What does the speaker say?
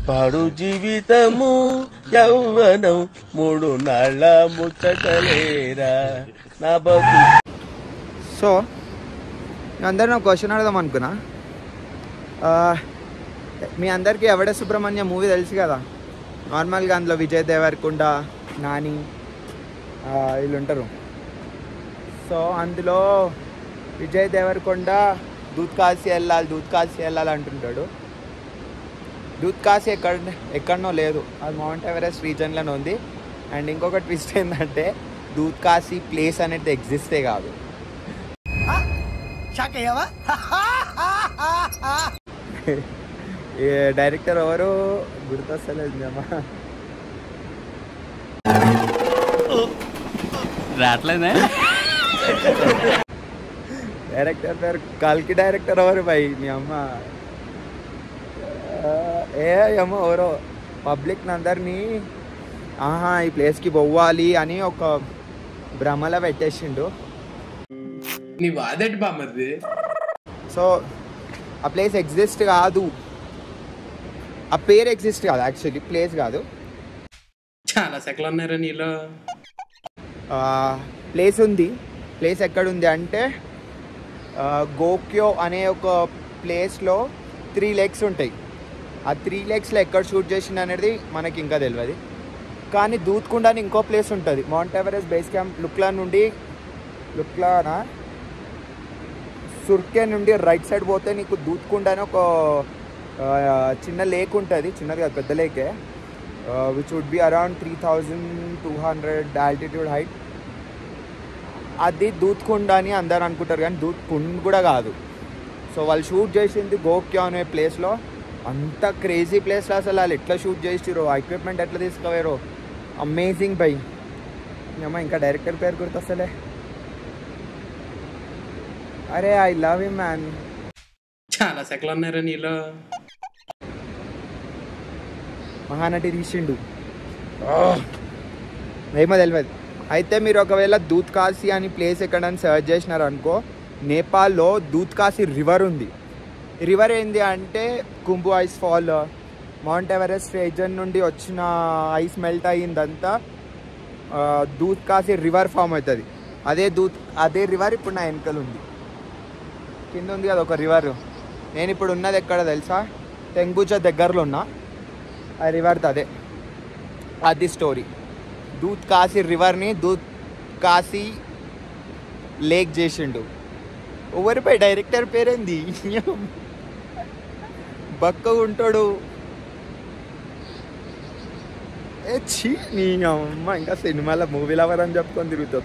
పాడు జీవితము యౌవనం 3 నాళ్ళ ముచ్చటలేరా నా బతు. సో అందరు నాకు క్వశ్చన్ అడదాం అనుకున్నా. మీ అందరికీ ఎవడే సుబ్రహ్మణ్య మూవీ తెలుసు కదా. నార్మల్గా అందులో విజయ్ దేవరకొండ, నాని వీళ్ళు ఉంటారు. సో అందులో విజయ్ దేవరకొండ దూద్ కాశీ వెళ్ళాలి అంటుంటాడు. దూద్ కాశీ ఎక్కడనో లేదు, అది మౌంట్ ఎవరెస్ట్ రీజన్లోనే ఉంది. అండ్ ఇంకొక ట్విస్ట్ ఏంటంటే దూద్ కాశీ ప్లేస్ అనేది ఎగ్జిస్టే కాదు. డైరెక్టర్ ఎవరు గుర్తొస్తలేదు అమ్మా. రావట్లేదా డైరెక్టర్ పేరు కల్కి. డైరెక్టర్ ఎవరు భయ్ మీ అమ్మ? ఏమో ఎవరో పబ్లిక్ అందరినీ ఈ ప్లేస్కి పోవాలి అని ఒక భ్రమలో పెట్టేసిండు. నీ వాదేటి బామ్మది. సో ఆ ప్లేస్ ఎగ్జిస్ట్ కాదు, ఆ పేరు ఎగ్జిస్ట్ కాదు, యాక్చువల్లీ ప్లేస్ కాదు. చాలా సెకలు ఉన్నారా నీలో? ప్లేస్ ఉంది. ప్లేస్ ఎక్కడుంది అంటే గోక్యో అనే ఒక ప్లేస్లో 3 లేక్స్ ఉంటాయి. ఆ 3 లేక్స్లో ఎక్కడ షూట్ చేసింది అనేది మనకి ఇంకా తెలియదు. కానీ దూత్కుండ అని ఇంకో ప్లేస్ ఉంటుంది. మౌంట్ ఎవరెస్ట్ బేస్ క్యాంప్ లుక్లానా సుర్కే నుండి రైట్ సైడ్ పోతే నీకు దూత్కుండ అని ఒక చిన్న లేక్ ఉంటుంది. చిన్నది కాదు, పెద్ద లేకే. Which would be around 3200 altitude height. అది దూత్కుండ అని అందరు అనుకుంటారు, కానీ దూత్కుండ్ కూడా కాదు. సో వాళ్ళు షూట్ చేసింది గోక్యో అనే ప్లేస్లో. అంత క్రేజీ ప్లేస్లో అసలు వాళ్ళు ఎట్లా షూట్ చేసిరో, ఆ ఎక్విప్మెంట్ ఎట్లా తీసుకుపోయారో అమేజింగ్ బై. అమ్మ ఇంకా డైరెక్టర్ పేరు గుర్తొస్తలే. అరే ఐ లవ్ హిమ్ మ్యాన్. చాలా సెకలు ఉన్నారా నీలో? మహానటి తీసిండు, ఏమో తెలియదు. అయితే మీరు ఒకవేళ దూద్ కాశీ అని ప్లేస్ ఎక్కడని సర్చ్ చేసినారు అనుకో, నేపాల్లో దూద్ కాశీ రివర్ ఉంది. రివర్ ఏంది అంటే Khumbu ice fall, Mount Everest region నుండి వచ్చిన ఐస్ మెల్ట్ అయ్యిందంతా దూద్ కాశీ రివర్ ఫామ్ అవుతుంది. అదే రివర్ ఇప్పుడు నా వెనకలు ఉంది, కింద ఉంది కదా ఒక రివర్. నేను ఇప్పుడు ఉన్నది ఎక్కడ తెలుసా? టెంగుచా దగ్గరలో ఉన్నా. ఆ రివర్ది అది స్టోరీ. దూద్ కాశీ రివర్ని దూద్ కాశీ లేక్ చేసిండు. ఎవరిపై డైరెక్టర్ పేరేంది? బక్క ఉంటాడు. నీ అమ్మ ఇంకా సినిమాలో మూవీ లవర్ అని చెప్పుకొని తిరుగుతూ